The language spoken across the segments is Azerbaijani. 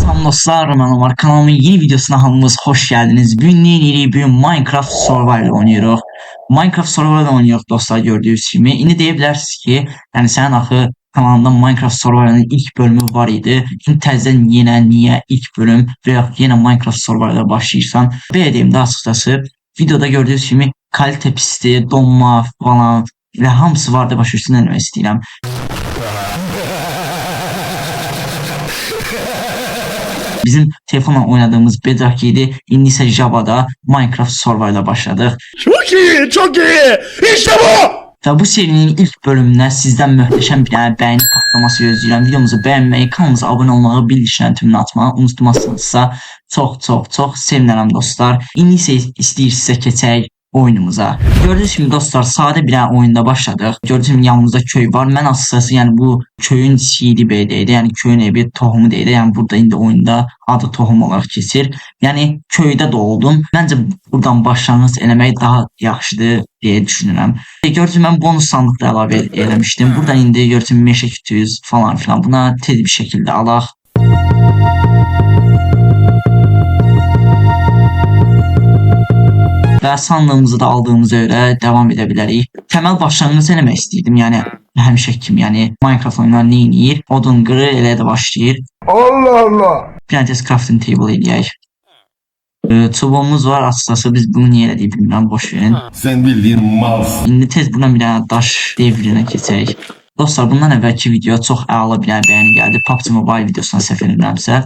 Salam dostlar, ben Omar. Kanalımın yeni videosuna hamımız hoş geldiniz. Bugün ne edirik? Bugün Minecraft Survival oynuyoruz. Minecraft Survival oynuyoruz dostlar, gördüğünüz gibi. İndi deyə bilərsiniz ki, yani sen axı kanalında Minecraft Survival'ın ilk bölümü var idi. Şimdi təzədən niyə ilk bölüm və yaxud yenə Minecraft Survival'a başlayırsan? Belə deyim də açıqcası, videoda gördüğünüz gibi kalite pisliği, donma falan və hamısı vardı, başa düşdünüz nə demək istəyirəm. Bizim telefonla oynadığımız Bedrock idi. İndi ise Java'da Minecraft Survival'a başladık. Çok iyi, çok iyi. İşte bu. Ve bu serinin ilk bölümüne sizden möhtəşəm bir tane beğeni patlaması gözləyirəm. Videomuzu beğenmeyi, kanalımıza abone olmağı, bildirişlərini tümünü atmağı unutmazsınızsa çok sevinirəm dostlar. İndi ise istəyirsinizsə keçək oyunumuza. Gördüğünüz gibi dostlar, sade bir oyunda başladık. Gördüğünüz gibi yanımızda köy var. Ben aslında yani bu köyün seedi B'deydi. Yani köyün evi tohumu deydi. Yani burada indi oyunda adı tohum olarak keçir. Yani köyde doğdum. Bence buradan başlanğıc eləmək daha yaxşıdır diye düşünürəm. Gördüğünüz gibi ben bonus sandıqda əlavə eləmişdim. Buradan indi gördüğünüz gibi meşə kütüyüz falan filan. Buna tez bir şekilde alaq. Və sandığımızı da aldığımıza göre devam edebiliriz. Temel başlangıç eləmək istəyirdim. Yəni həmişə kimi, yəni Minecraft oyunları nə edir? Odun qırı elə də başlayır. Allah Allah. Bir tane crafting table eləyək. Çubuğumuz var, açıkçası biz bunu niyə elədik bilmirəm, boş verin. Sen bildiğin malsın. İndi tez buradan bir tane daş devrinə keçək. Dostlar, bundan əvvəlki video çox əla bir bəyəni gəldi. PUBG Mobile videosuna səhv etmirəmsə.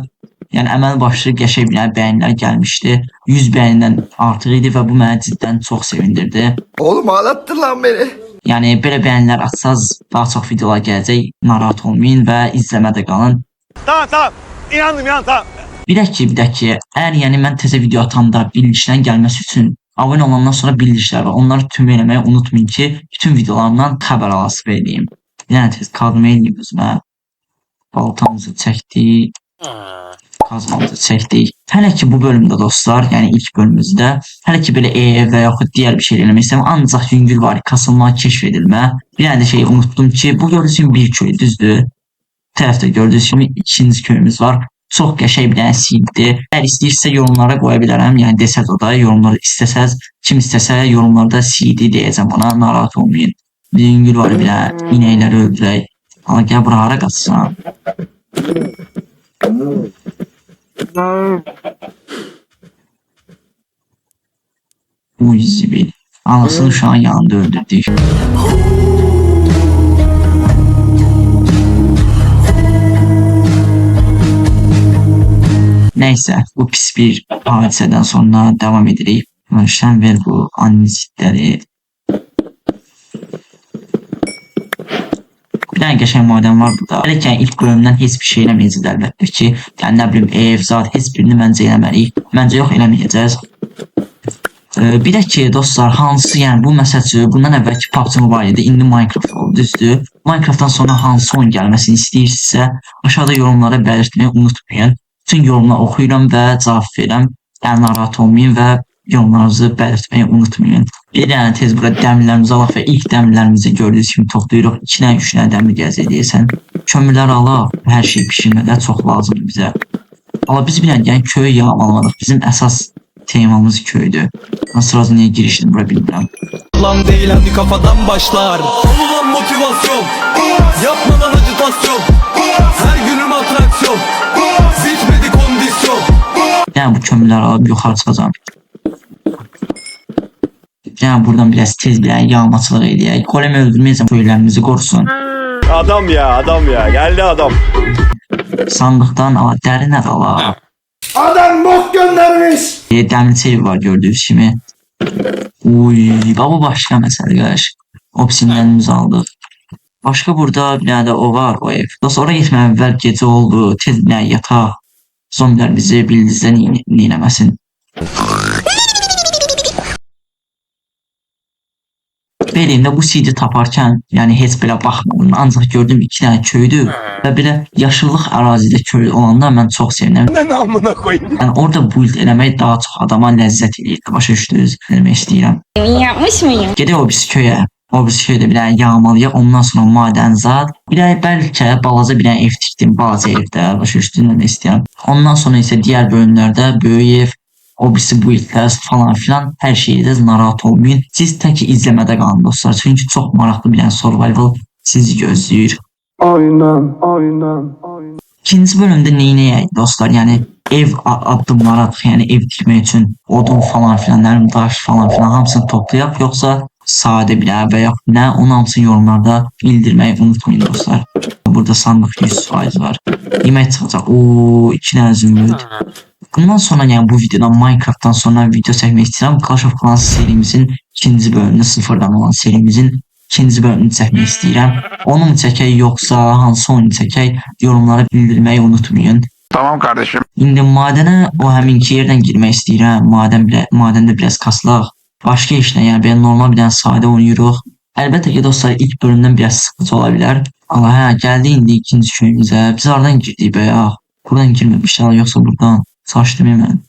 Yəni əməl başlı qəşəng bir bəyənlər gəlmişdi. 100 bəyəndən artıq idi və bu məni cidden çok sevindirdi. Oğlum ağlattın lan beni. Yəni belə bəyənlər atsaz daha çox videolar gələcək. Narahat olmayın və izləmədə qalın. Tamam. İnandım tamam. Bir dakika. Eğer yani ben teze video atanda bildirişlerin gelmesi için abone olandan sonra bildirişler var. Onları tüm eləməyi unutmayın ki, bütün videolarımdan haber alası vereyim. Yani tez kazma eləyim özümə. Baltamızı çəkdik. Kazmamızı çəkdik. Hələ ki bu bölümdə dostlar, yəni ilk bölümümüzdə hələ ki belə ev və yaxud diğer bir şey eləmək istəyirəm. Ancaq yüngül var, kasılma, keşfedilmə. Bir tane de şeyi unuttum ki, bu gördüğünüz gibi bir köy, düzdür. Tərəfdə gördüğünüz gibi ikinci köyümüz var. Çok qəşəng bir dənə seeddir. Eğer istəyirsə yorumlara qoya bilərəm. Yəni desəz o da yorumlarda istəsəz, kim istəsə yorumlarda seedi deyəcəm ona, narahat olmayın. Bir yüngül var, bir dənə inəkləri öldürək. Ama gəl bura hara qaçsan. Uy zibil. Anasını şu an yanında öldürdük. Neyse, bu pis bir hadiseden sonra devam edirik. Sen ver bu anizitleri. Bir tane geçen maden var burada. Belki ilk bölümden hiçbir şey eləməyəcəyiz əlbəttə ki. Yani ne bileyim ev, zat, heç birini məncə eləməliyik. Məncə yox, eləməyəcəyiz. Bir də ki dostlar, hansı yəni bu məsəlçi bundan əvvəlki PUBG Mobile idi, indi Minecraft oldu, düzdür. Minecraft'tan sonra hansı oyun gəlməsini istəyirsinizsə aşağıda yorumlara belirtmeyi unutmayın. Bütün yorumları oxuyuram və cavab verirəm. Yəni narahat olmayın və yorumlarınızı belirtmeyi unutmayın. Bir dənə tez burada dəmirlərimizi alaq və ilk dəmirlərimizi gördüyünüz kimi toplayırıq. 2 dənə 3 dənə dəmir gələcək deyəsən. Kömürlər alaq, hər şey pişirmədə çox lazımdır bizə. Amma biz bir dənə köy yağmalıyıq. Bizim əsas temamız köydür. Sırası niye girişdim bura bilmirəm. Lan değil hadi kafadan başlar. Olunan motivasyon. Yapmadan acitasyon. Her günüm atraksiyon. Bitmedi kondisyon. Yani bu kömürləri alıp yuxarı çıxacağım. Yani buradan biraz tez bir yağmaçılıq eləyək. Golemi öldürməyəcəm, köylərimizi qorusun. Adam ya geldi adam. Sandıqdan ala, dəri nə ala. Adam bok göndermiş. Dəmir çevi var gördüğünüz kimi. Uy, bu başka məsələ qardaş. Obsidianimizi aldıq. Başka burada bir tane o var, o ev. Dostlar oraya gitmem əvvəl gecə oldu. Tez bir yataq. Zombiler bizi bildizdən iynəməsin. Belirində bu CD taparkən, yəni heç belə baxmadım. Ancaq gördüm 2 tane köydü və belə yaşıllıq ərazidə köy olanda mən çox sevinirəm. Ne namına koyayım. Yəni orada build eləmək daha çox adama ləzzət eləyir. Başa düşdünüz, demək istəyirəm. Yapmış mıyım? Gedək o biz köyə. O biz köydə bir dənə yağmalıyıq, ondan sonra madən zat. Bir dənə bəlkə balaca bir dənə ev tikdim, balaca evdə. Başa düşdünüz, nə istəyirəm. Ondan sonra ise diğer bölümlerde böyük ev, o birisi bu itlər falan filan her şeyde narahat olmayın. Siz tek izlemede qalın dostlar. Çünkü çok maraqlı bir survival sizi gözləyir. İkinci bölümde neynəyək dostlar? Yani ev addımları atıq, yani ev tikmək üçün odun falan filan, nərim daş falan filan hamısını toplayaq, yoksa sade bir və yaxud nə, onun hamısını yorumlarda bildirməyi unutmayın dostlar. Burada sandıq 100% var. Yemək çıxacaq. Ooo 2 dənə zümrüd. Bundan sonra yani bu videodan Minecraft'tan sonra video çekmek istedim. Clash of Clans serimizin ikinci bölümünü, sıfırdan olan serimizin ikinci bölümünü çekmek istedim. Onu mu çəkək yoksa hansı oyunu çəkək, yorumlara bildirmeyi unutmayın. Tamam kardeşim. İndi madene o həminki yerden girmek istedim. Madende biraz kaslaq. Başka işlə, yani ben normal bir dənə sadə oynayırıq. Əlbəttə ki dostlar ilk bölümdən biraz sıkıntı olabilir. Allah hə, geldi indi ikinci köyümüzə. Biz aradan girdik be ya. Buradan girmemişler yoksa buradan. Saçdım hemen.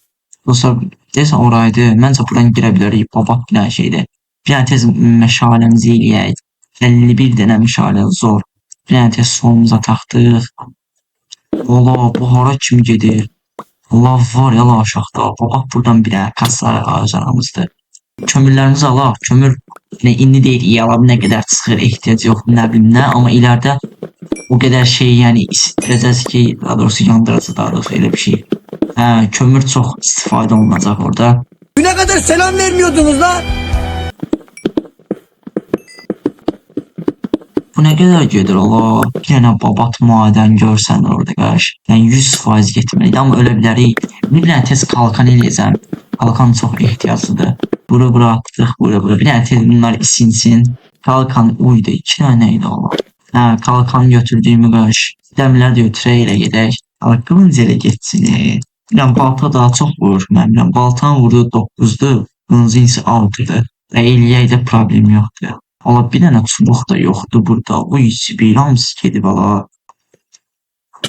Dostlar deyəsən oraydı. Məncə buradan girə bilərik. Babaq bir dənə şeydir. Bir dənə tez məşaləmizi eləyək. 51 dənə məşalə zor. Bir dənə tez solumuza taxdıq. Allah bu hara kimi gedir. Allah var ya la aşağıda. Babaq buradan bir dənə kasa ağaclarımızdır. Kömürlərimizi alaq. Kömür indi deyil. Yalan nə qədər çıxır, ehtiyac yox, nə bilim nə. Amma ilərdə o kadar şey yani isittireceğiz ki, daha doğrusu yandıracağız, daha doğrusu öyle bir şey. Kömür çok istifade olunacak orada. Ne kadar selam vermiyordunuz lan? Bu ne kadar gedir Allah. Yine babat maden görsen orada karşı. Yani 100% getməliydi ama öyle bir tane tez kalkan eləyəcəm. Kalkan çok ehtiyaclıdır. Bura attık, bura. Bir tane tez bunlar isinsin. Kalkan uydu. 2 dənə idi Allah. Kalkan götürdüğümü qarşı. Dəmirlər də götürək elə gedək. Qılınc elə getsin. Bilən balta daha çox vurur. Mən bilən baltanın vurduğu 9'dur. Qılıncın ise 6'dır. Və eləyək də problem yoxdur. Allah bir dənə çubuq da yoxdur burada. Uy bir hamısı gedib ala.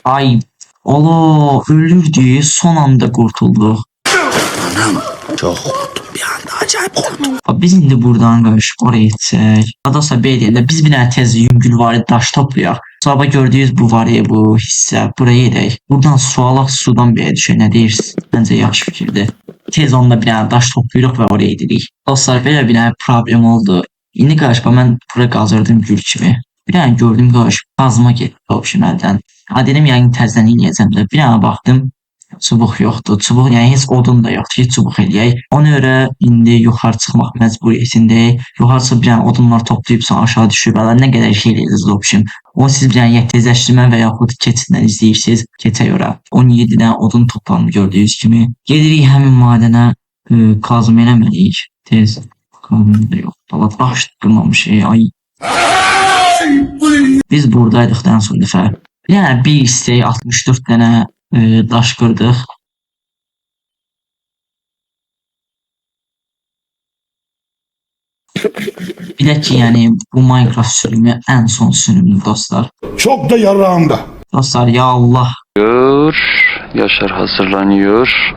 Ay Allah ölürdü. Son anda qurtulduq. Çok korktum bir anda, acayip korktum. Biz indi buradan qarışıb oraya getsək. Adasa B deyəndə biz bir dənə tez yüngül var daş toplayaq. Sonra gördüyünüz bu var ya bu hissə buraya gedək. Buradan su alaq, sudan bir düşək. Nə deyirsiniz? Məncə yaxşı fikirdir. Tez onda bir dənə daş toplayırıq və oraya gedirik. Dostlar belə bir dənə problem oldu. İndi qarışıqda mən bura qazırdım gül kimi. Bir dənə gördüm qarışıq qazma getdi o şiməldən. Dedim yəni təzdən eləyəcəm də. Bir dənə baxdım. Çubuq yoxdur. Çubuq yəni heç odun da yoxdur ki, çubuq eləyək. Ona görə indi yuxarı çıxmaq məcburiyyətindəyik. Yuxarı çıxıb bir dənə odunlar toplayıb sonra aşağı düşüb nə qədər şey eləyəcəz option. O siz bir dənə tezləşdirmə və yaxud keçiddən izləyirsiniz. Keçək ora. 17 dənə odun toplanıb gördüyünüz kimi. Gedirik həmin madənə kazım eləməliyik. Tez. Kazım da yox. Dalat daş qırmamışıq. Ay. Biz buradaydıq dən son dəfə. Yəni bir istək 64 dənə daş qırdıq. Bir de ki yani bu Minecraft sürümü en son sürümü dostlar. Çok da yarağımda. Dostlar ya Allah. Yaşar hazırlanıyor.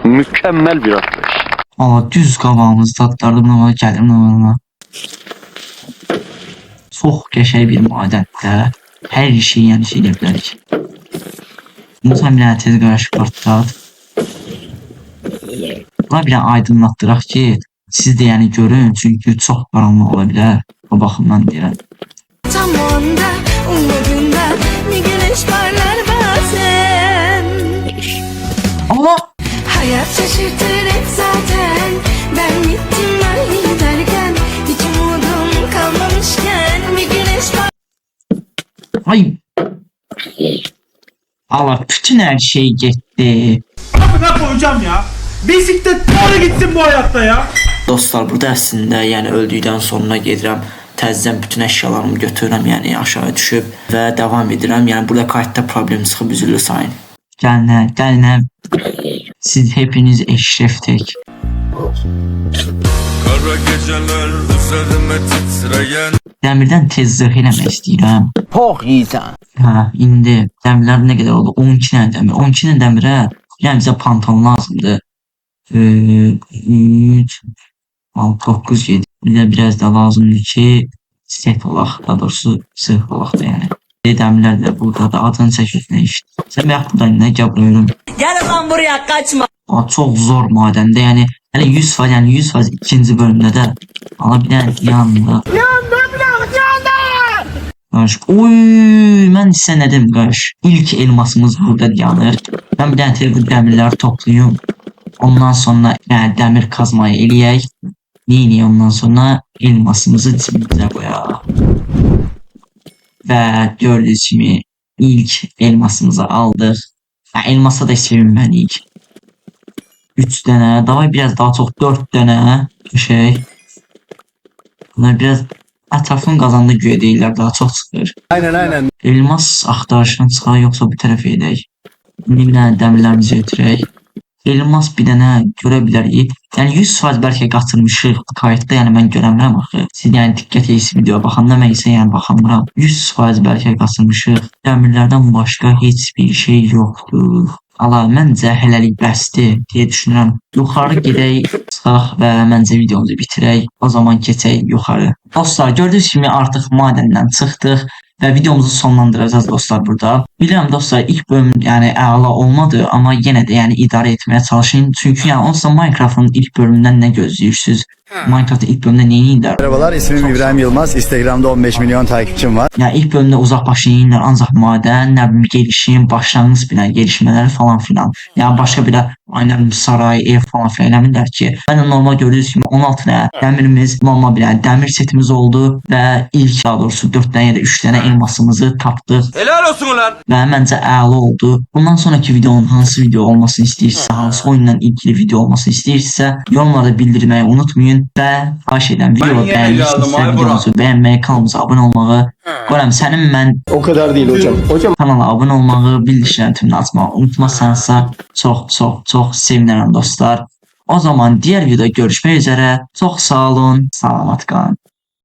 Mükemmel bir atlayış. Allah düz qabağımız tatlardı buna gəlir buna. Çox qəşəng bir madəndə. Hər şey yəni şey edə bilərik. Bunu sən bir dənə tez qarşı partlat. Buna bir dənə aydınlatdıraq ki, siz də yəni görün, çünki çox qaranlıq ola bilər. O baxımdan deyirəm. Tam onda umudunda bir güneş parlar bazen. Allah! Hayat şaşırtır hep zaten. Ben gittim ben giderken hiç umudum kalmamışken bir güneş Ay! Allah bütün her şey gitti. Kapına koyacağım ya. Bisiklet doğru gitsin bu hayatta ya. Dostlar burada əslində yəni öldükdən sonra gedirəm. Təzədən bütün əşyalarımı götürürəm, yəni aşağı düşüb və davam edirəm. Yəni burada kayıtda problem çıxıb üzülür sayın. Gəlin. Siz hepiniz eşreftek. Kara geceler üzerime titreyen. Dəmirdən tez zırh eləmək istəyirəm. Çok iyisən. İndi dəmirlər nə qədər oldu? 12 dənə dəmir. 12 dənə dəmirə yəni bizə pantolon lazımdır. 3 6 9 7. Bir də biraz da lazımdır ki set olaq, daha doğrusu zırh olaq da yəni. Dəmirlər də burada da adını çəkirsən işte. Sən bayaq buradan nə gəl buyurun. Gel lan buraya kaçma. Çox zor madəndə, yəni hələ 100%, yəni 100% ikinci bölümdə də ala bir dənə yandı. Qarış, oy, mən sizə nə dedim qarış. İlk elmasımız burada yanır. Mən bir dənə bu dəmirləri toplayım. Ondan sonra yəni dəmir kazmayı eləyək. Neyini ondan sonra elmasımızı cibimizə qoyaq. Və gördüyünüz kimi ilk elmasımızı aldıq. Elmasa da sevinməliyik. 3 dənə, davay biraz daha çox 4 dənə şey. Bunlar biraz ətrafın qazandığı güya deyirlər, daha çox çıxır. Aynen. Elmas axtarışdan çıxaq, yoxsa bu tərəfə edək. İndi bir dənə dəmirlərimizi götürək. Elmas bir dənə görə bilərik. Yəni 100% bəlkə qatırmışıq kayıtda, yəni mən görəmirəm axı. Siz yəni diqqət edirsiniz videoya baxanda, mən isə yəni baxamıram. 100% bəlkə qatırmışıq. Dəmirlərdən başqa heç bir şey yoxdur. Ala, məncə hələlik bəsdir deyə düşünürəm. Yuxarı gedək, çıxaq və məncə videomuzu bitirək. O zaman keçək yuxarı. Dostlar, gördüyünüz kimi artıq madəndən çıxdıq və videomuzu sonlandıracağız dostlar burada. Bilirəm dostlar, ilk bölüm yəni əla olmadı, amma yenə də yəni idarə etməyə çalışın. Çünki yəni onsuz da Minecraft'ın ilk bölümündən nə gözləyirsiniz? Minecraft'ın ilk bölümündə neyi indirlər? Merhabalar, ismim İbrahim Yılmaz. Instagram'da 15 milyon takipçim var. Yəni ilk bölümdə uzaq başlayırlar, ancaq madən, nə bilim gelişim, başlanğıc bilən gelişmələri falan filan. Yəni başqa bir də aynen saray, ev falan filan eləmirlər ki. Mən də normal gördüyünüz kimi 16 dənə dəmirimiz, normal bir dənə dəmir setimiz oldu və ilk daha doğrusu 4 dənə ya da 3 dənə elmasımızı tapdıq. Helal olsun ulan. Və məncə əla oldu. Bundan sonraki videonun hansı video olmasını istəyirsə, hansı oyunla ilgili video olmasını istəyirsə, yorumlarda bildirməyi unutmayın və xahiş edirəm videoyu bəyənmişsinizsə videomuzu bəyənməyi, kanalımıza abunə olmağı. Görəm sənin mən O kadar değil hocam. kanala abunə olmağı, bildirişlərini tümünü açmağı unutmazsansa çox sevinərəm dostlar. O zaman diğer videoda görüşmək üzərə. Çox sağ olun, salamat qalın.